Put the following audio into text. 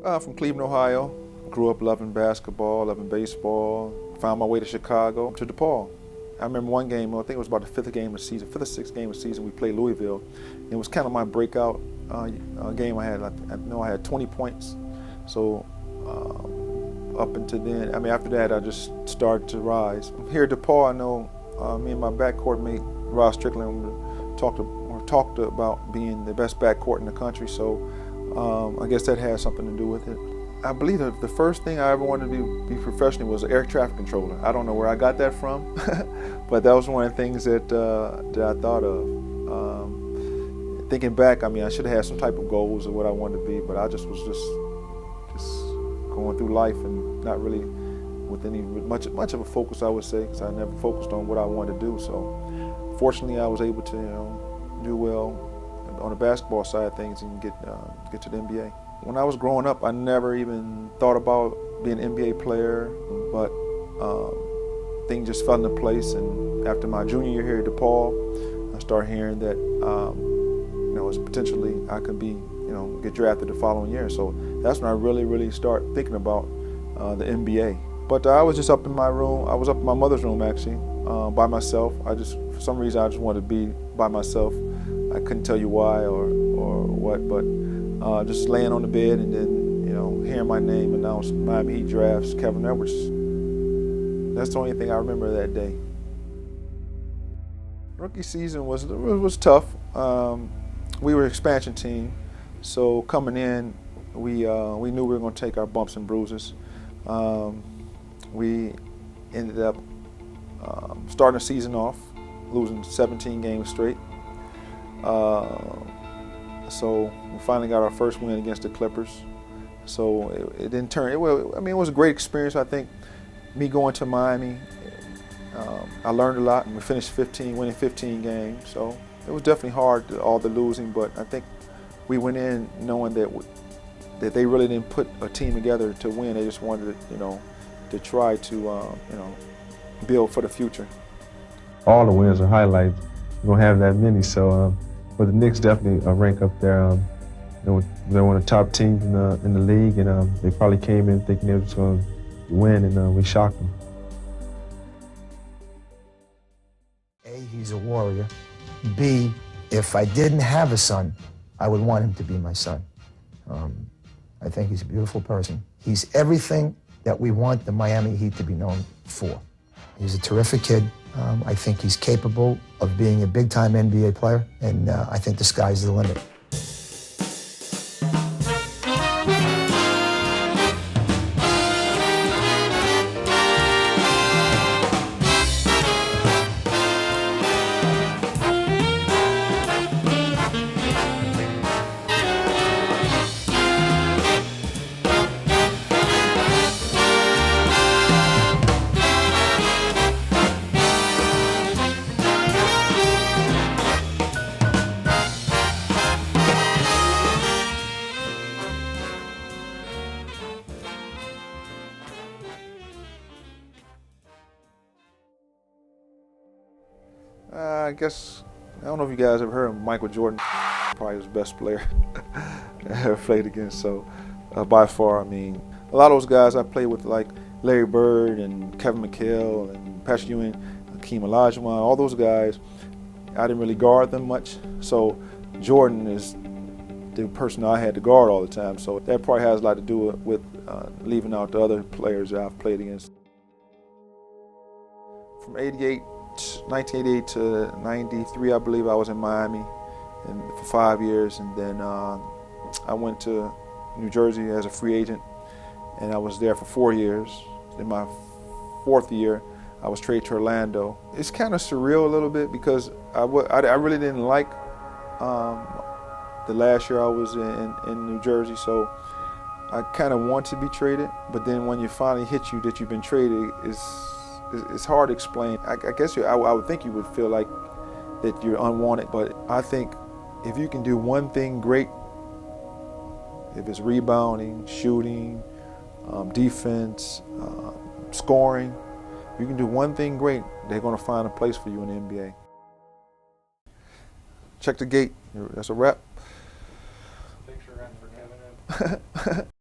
From Cleveland, Ohio. Grew up loving basketball, loving baseball. Found my way to Chicago, to DePaul. I remember one game, I think it was about the fifth or sixth game of the season, we played Louisville. It was kind of my breakout game I had. I know I had 20 points. So up until then, after that, I just started to rise. Here at DePaul, I know me and my backcourt mate, Ross Strickland, talked about being the best backcourt in the country. So I guess that has something to do with it. I believe that the first thing I ever wanted to be professional was an air traffic controller. I don't know where I got that from, but that was one of the things that I thought of. Thinking back, I should have had some type of goals of what I wanted to be, but I just was going through life and not really with any much of a focus, I would say, because I never focused on what I wanted to do. So fortunately, I was able to do well on the basketball side of things and get to the NBA. When I was growing up, I never even thought about being an NBA player, but things just fell into place. And after my junior year here at DePaul, I started hearing that potentially I could be, get drafted the following year. So that's when I really started thinking about the NBA. But I was just up in my room. I was up in my mother's room actually, by myself. For some reason, I just wanted to be by myself. I couldn't tell you why or what, but just laying on the bed and then, hearing my name announced, Miami Heat drafts Kevin Edwards. That's the only thing I remember that day. Rookie season was tough. We were an expansion team, so coming in, we knew we were going to take our bumps and bruises. We ended up starting the season off, losing 17 games straight. So we finally got our first win against the Clippers. So it didn't turn. It was a great experience. I think me going to Miami, I learned a lot, and we finished winning 15 games. So it was definitely hard, all the losing, but I think we went in knowing that they really didn't put a team together to win. They just wanted to try to build for the future. All the wins are highlights. We don't have that many, so. But the Knicks definitely rank up there. They're one of the top teams in the league, and they probably came in thinking they were just going to win, and we shocked them. A, he's a warrior. B, if I didn't have a son, I would want him to be my son. I think he's a beautiful person. He's everything that we want the Miami Heat to be known for. He's a terrific kid. I think he's capable of being a big-time NBA player, and I think the sky's the limit. I guess, I don't know if you guys ever heard of Michael Jordan. Probably his best player I ever played against. So by far, a lot of those guys I played with, like Larry Bird and Kevin McHale and Patrick Ewing, Hakeem Olajuwon, all those guys, I didn't really guard them much. So Jordan is the person I had to guard all the time. So that probably has a lot to do with leaving out the other players that I've played against. From 1988 to 93, I believe I was in Miami for 5 years, and then I went to New Jersey as a free agent, and I was there for 4 years. In my fourth year, I was traded to Orlando. It's kind of surreal a little bit because I really didn't like the last year I was in New Jersey, so I kind of want to be traded, but then when you finally hit you that you've been traded, it's hard to explain. I guess I would think you would feel like that you're unwanted, but I think if you can do one thing great, if it's rebounding, shooting, defense, scoring, you can do one thing great, they're going to find a place for you in the NBA. Check the gate. That's a wrap. Picture for Kevin.